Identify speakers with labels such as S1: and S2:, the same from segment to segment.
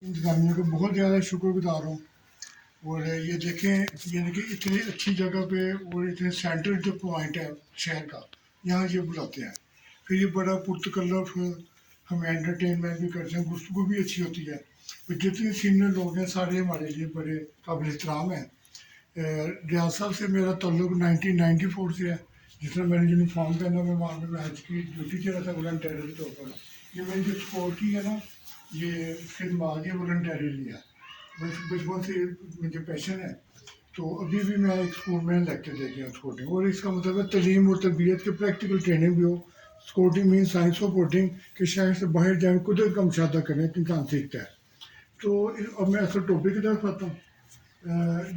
S1: इंतज़ामिया का बहुत ज़्यादा शुक्रगुज़ार हूँ। और ये देखें, यानी कि इतनी अच्छी जगह पे और इतने सेंट्रल जो पॉइंट है शहर का, यहाँ ये बुलाते हैं। फिर ये बड़ा पुरतकल्लफ, हम एंटरटेनमेंट भी करते हैं, गुफ्तगू भी अच्छी होती है। तो जितने सीनियर लोग हैं सारे हमारे लिए बड़े काबिल एहतराम हैं। रियाज साहब से मेरा ताल्लुक 1994 से है। जिस तरह मैंने यूनिफॉर्म पहना, मैं वहाँ पर मैच की ड्यूटी दे रहा था वॉलंटियर के तौर पर। ये मेरी जो सिक्योरिटी है ना, ये खिदमत ये वॉलंटियरली है। बचपन से मुझे पैशन है। तो अभी भी मैं एक स्कूल में लेक्चर दे गया स्पोर्टिंग, और इसका मतलब है तलीम और तरबियत के प्रैक्टिकल ट्रेनिंग भी हो। Sporting mean science of voting के शहर से बाहर जाए, कुदरत का मुशाहदा करने की इंसान सीखता है। तो अब मैं असल टॉपिक की तरफ आता हूँ।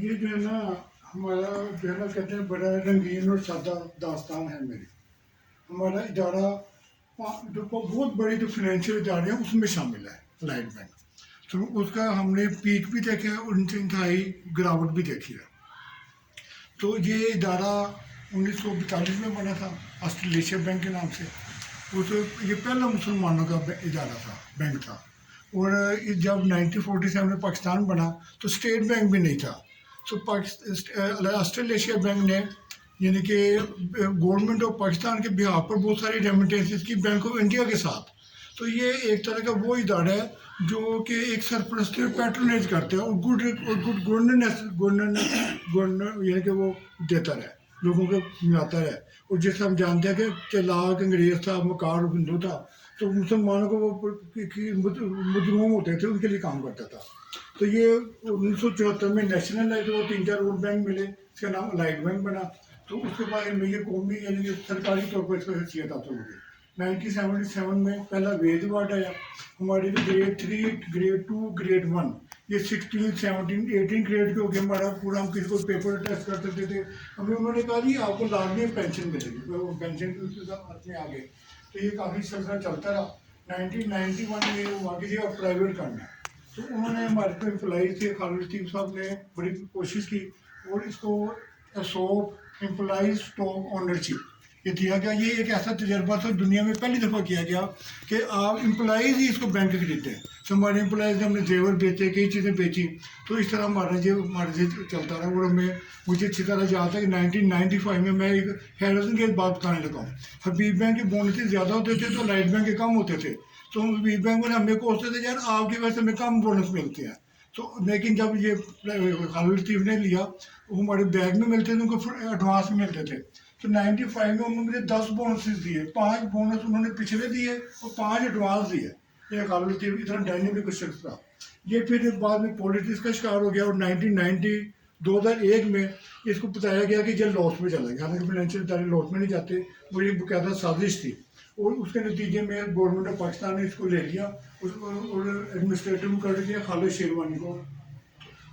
S1: ये जो है ना, हमारा जो है ना, कहते हैं बड़ा रंगीन और सादा दास्तान है मेरी। हमारा इदारा जो बहुत बड़ी जो फाइनेंशियल इदारे हैं उसमें शामिल है लाइट बैंक। तो उसका हमने पीक भी देखा है और इंतहाई गिरावट भी देखी है। तो ये इदारा 1942 में बना था ऑस्ट्रेलेशिया बैंक के नाम से। उस ये पहला मुसलमानों का इदारा था, बैंक था। और जब 1947 में पाकिस्तान बना तो स्टेट बैंक भी नहीं था। तो ऑस्ट्रेलेशिया बैंक ने, यानी कि गवर्नमेंट ऑफ पाकिस्तान के बिहाफ पर बहुत सारी रेमिटेंसेस की बैंक ऑफ इंडिया के साथ। तो ये एक तरह का वो इदारा है जो कि एक सरपरस्ती और पैट्रोनेज करते हैं और गुड गवर्नर यानी कि वो देता रहे, लोगों को मिलाता रहे। और जैसे हम जानते हैं कि चलाक अंग्रेज था, मकार हिंदू था, तो मुसलमानों को वो मजलूम होते थे, उनके लिए काम करता था। तो ये 1974 में नेशनलाइज हुआ, 3-4 वोट बैंक मिले, इसका नाम लाइट बैंक बना। तो उसके बाद में ये कौमी यानी कि सरकारी तौर पर इसका हैसियत हासिल हो गई। 1977 में पहला वेद अवार्ड आया। हमारे जो ग्रेड 3, ग्रेड 2, ग्रेड 1, ये 16, 17, 18 ग्रेड के हो गए हमारा पूरा। हम किसी को पेपर टेस्ट कर सकते थे। हमें उन्होंने कहा जी आपको लाभ में पेंशन मिलेगी, वो पेंशन अपने आ गए। तो ये काफ़ी सिलसिला चलता रहा। 1991 में हुआ कि अब प्राइवेट करना है। तो उन्होंने हमारे को एम्प्लॉज थे, खालिद लतीफ़ साहब ने बड़ी कोशिश की और इसको एसोप एम्प्लॉज स्टॉक ओनरशिप ये दिया गया। ये एक ऐसा तजर्बा था दुनिया में पहली दफ़ा किया गया कि आप एम्प्लॉज ही इसको बैंक खरीदते हैं। तो हमारे एम्प्लॉज ने हमने जेवर बेचे, कई चीज़ें बेची। तो इस तरह हमारे से चलता रहा। और हमें मुझे अच्छी तरह याद है कि 1995 में मैं एक हैरत की बात बताने लगा हूँ। हबीब बैंक के बोनसेस ज़्यादा होते थे तो लाइट बैंक के कम होते थे। तो हबीब बैंक में हमें कोसते थे यार आपकी वजह से हमें कम बोनस मिलते हैं। तो लेकिन जब ये खालिद लतीफ़ ने लिया, वो हमारे बैग में मिलते थे, उनको एडवांस में मिलते थे। तो 95 में उन्होंने मुझे 10 बोनसेस दिए, 5 बोनस उन्होंने पिछले दिए और 5 एडवांस दिए। ये खालिद लतीफ़ इतना डायनेमिक शख्स था। ये फिर बाद में पॉलिटिक्स का शिकार हो गया और 2001 में इसको बताया गया कि ये लॉस में चला गया। हालांकि फाइनेंशियल इदारे लॉस में नहीं जाते, वो एक बाकायदा साजिश थी। और उसके नतीजे में गवर्नमेंट ऑफ पाकिस्तान ने इसको ले लिया और एडमिनिस्ट्रेटिव कर दिया खालिद शेरवानी को।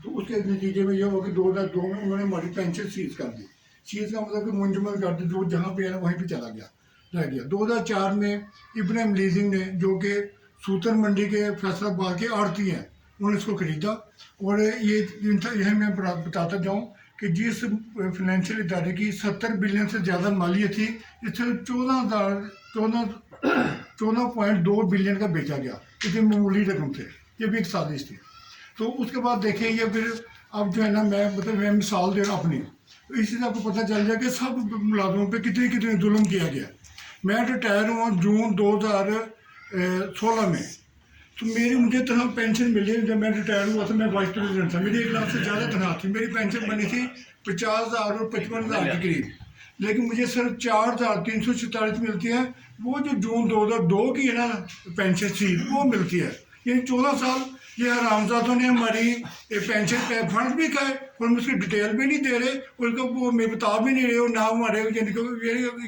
S1: तो उसके नतीजे में यह हुआ कि 2002 में उन्होंने हमारी पेंशन सीज कर दी। सीज का मतलब कि मुंजमद कर दी, जो जहाँ पे है ना वहीं पे चला गया, रह गया। 2004 में इब्राहिम लीजिंग ने, जो कि सूतर मंडी के फैसलाबाद के आड़ती हैं, उन्होंने इसको खरीदा। और यह मैं बताता जाऊँ कि जिस फाइनेंशियल इदारे की 70 बिलियन से ज़्यादा मालियत थी, इससे 14.2 बिलियन का बेचा गया। इतनी मामूली रकम थे, ये भी एक साजिश थी। तो उसके बाद देखें ये फिर अब जो है ना, मैं मिसाल दे रहा हूँ अपनी। तो इसी से आपको पता चल जाए कि सब मुलाजमों पे कितने कितने जुल्म किया गया। मैं रिटायर हुआ जून 2016 में। तो मुझे तनख्वाह पेंशन मिली। जब मैं रिटायर हुआ था मैं वाइस प्रेसिडेंट था, मेरी 1 लाख से ज़्यादा तनख्वाह थी। मेरी पेंशन बनी थी 50,000 और 55,000 के करीब, लेकिन मुझे सिर्फ 4,346 मिलती है। वो जो जून 2002 की है ना पेंशन थी वो मिलती है। यानी 14 साल ये हरामजादों ने हमारी पेंशन पे फंड भी खाए और हम उसकी डिटेल भी नहीं दे रहे, उनको वो मैं बता भी नहीं रहे। और ना हमारे यानी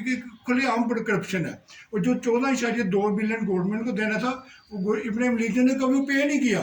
S1: कि खुलेआम करप्शन है। और जो 14.2 बिलियन गवर्नमेंट को देना था वो इब्राहिम लीजन ने कभी पे नहीं किया।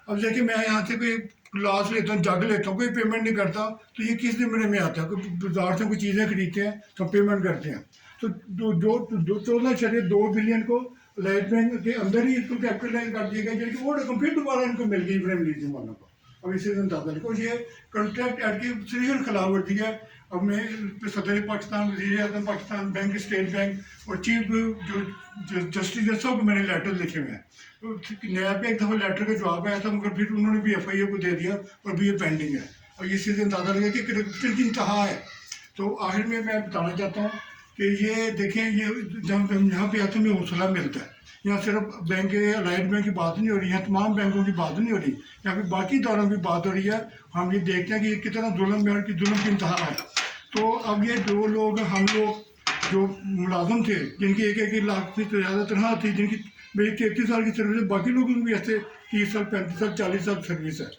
S1: अब देखिए मैं यहाँ से कोई ग्लास लेता हूँ, जग लेता हूँ, कोई पेमेंट नहीं करता, तो ये किस ज़िम्मे में आता है? कोई बाजार से कोई चीज़ें खरीदते हैं तो पेमेंट करते हैं। तो जो 14.2 बिलियन को लाइट बैंक के अंदर ही इसको कैपिटलाइज कर दिया गया, जबकि वो रकम फिर दोबारा इनको मिल गई इब्राहिम लीजिंग वालों को। अब इसी दिन दादा लिखो ये कॉन्ट्रैक्ट एक्ट की सीरियल खिलाफ वर्जी है। अब मैं सदर पाकिस्तान, वज़ीर आज़म पाकिस्तान, बैंक, स्टेट बैंक और चीफ जो जस्टिस है, सब मैंने लेटर लिखे हुए हैं। तो नया पे एक दफ़ा लेटर का जवाब आया था, मगर फिर उन्होंने भी FIA को दे दिया और भी ये पेंडिंग है। और ये सीधे अंदाजा लगा कि करप्शन की इंतहा है। तो आखिर में मैं बताना चाहता हूँ कि ये देखें, ये जब हम यहाँ पे आते हैं हमें हौसला मिलता है। यहाँ सिर्फ बैंक अलाइड बैंक की बात नहीं हो रही, यहाँ तमाम बैंकों की बात नहीं हो रही, यहाँ पे बाकी इदारों की बात हो रही है। हम ये देखते हैं कि ये कितना जुल्म है और कि जुल्म की इंतहा है। तो अब ये जो लोग, हम लोग जो मुलाजम थे, जिनकी एक लाख से ज़्यादा तनख्वाह थी, जिनकी मेरी 33 साल की सर्विस है, बाकी लोगों की भी ऐसे 30 साल, 35 साल, 40 साल सर्विस है।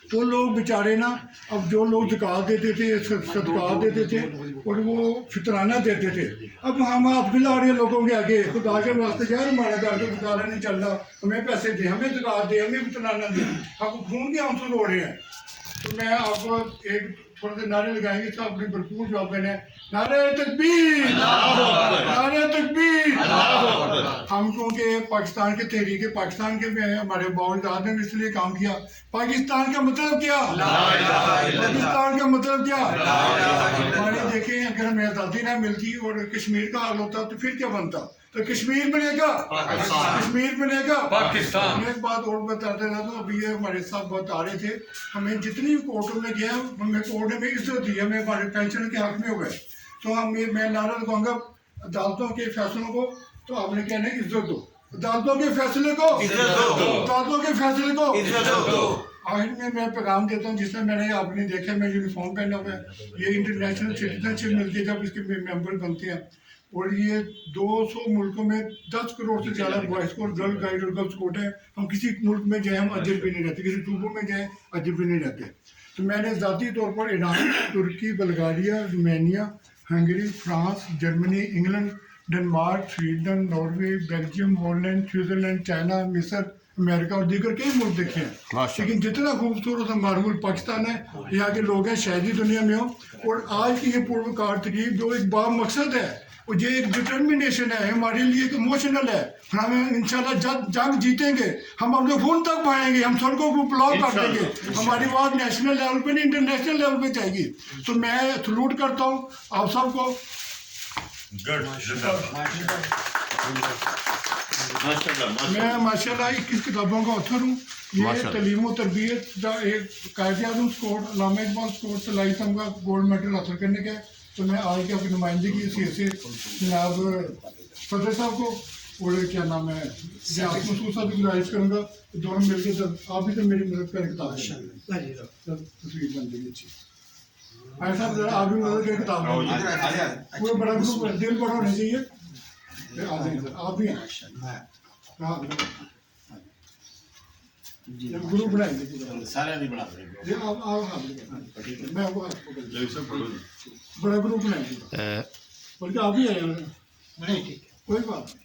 S1: तो लोग बेचारे ना, अब जो लोग ज़कात देते थे, सदक़ात देते थे और वो फितराना देते थे, अब हम आप खिला रहे हैं लोगों के आगे, खुदा के वास्ते यार हमारा घर तो गुजारा नहीं चल रहा, हमें पैसे दे, हमें ज़कात दे, हमें फितराना दे, हम खून के आंसू रो रहे हैं। तो मैं आपको एक थोड़े से नारे लगाएंगे, तो अपनी भरपूर जवाब देना है। नारे तकबीर, नारे तकबीर। हम क्योंकि पाकिस्तान के तहरीक पाकिस्तान के में हमारे बावजदाद ने भी इसलिए काम किया। पाकिस्तान का मतलब क्या? पाकिस्तान का मतलब क्या? हमारे देखें, अगर हमें आज़ादी ना मिलती और कश्मीर का हाल होता तो फिर क्या बनता? तो कश्मीर बनेगा, कश्मीर बनेगा पाकिस्तान। मैं एक बात और बताते रहता हूँ, अभी ये हमारे साथ बता रहे थे, हमें जितनी कोर्टों में गया, हमें कोर्ट में इज्जत दी, हमें हमारे पेंशन के हक में हो गए। तो हम मैं नारा लगाऊंगा अदालतों के फैसलों को, तो आपने कहना है इज्जत दो, अदालतों के फैसले को इज्जत दो, अदालतों के फैसले को इज्जत दो। आखिर में मैं पैगाम देता हूँ, जिसमें मैंने आपने देखा मैं यूनिफॉर्म पहना हुआ है, ये इंटरनेशनल सिटीजनशिप मिलती है जब इसके मेंबर बनते हैं। और ये 200 मुल्कों में 10 करोड़ से ज़्यादा बॉयज़ कोर्ट, गर्ल गाइड और गर्ल्स कोर्ट है। हम किसी मुल्क में जाए हम अजब भी नहीं रहते, किसी सूबों में जाए अजब भी नहीं रहते। तो मैंने ज़ाती तौर पर ईरान, तुर्की, Bulgaria, Romania, Hungary, France, Germany, England, Denmark, Sweden, Norway, Belgium, Holland, Switzerland, China, मिस्र, अमेरिका और दीगर कई मुल्क देखे हैं। लेकिन जितना खूबसूरत हमारा मुल्क पाकिस्तान है, यहाँ के लोग हैं शायद ही दुनिया में हो। और आज की ये पुरवकार तकरीब जो एक बा मकसद है, और ये एक डिटर्मिनेशन है, हमारे लिए एक इमोशनल है। हम इंशाल्लाह जंग जीतेंगे, हम अपने खून तक पाएंगे, हम सड़कों को ब्लॉक कर देंगे, हमारी आवाज़ नेशनल लेवल पे नहीं इंटरनेशनल लेवल पे जाएगी। तो मैं सलूट करता हूँ आप सबको। मैं माशाल्लाह 21 किताबों का ऑथर हूँ। ये तलीम और तरबियत का एक कायद-ए-आज़म स्कोर, अल्लामा इकबाल स्कोर, सलाई तमगा गोल्ड मेडल हासिल करने का। तो मैं आज की आपकी नुमाइंदगी से जनाब सदर साहब को और क्या नाम है मसूद साहब की गुजारिश करूँगा, दोनों मिलकर आप भी तो मेरी मदद करें किताब तस्वीर बन जाएगी अच्छी। भाई साहब जरा आप भी मदद करें किताब, पूरा बड़ा ग्रुप है, दिल बड़ा होना चाहिए। आप भी ग्रुप बनाएंगे
S2: सारे नहीं बना रहे,
S1: मैं वो बड़ा ग्रुप बनाएंगे, बल्कि आप ही आए, कोई बात नहीं।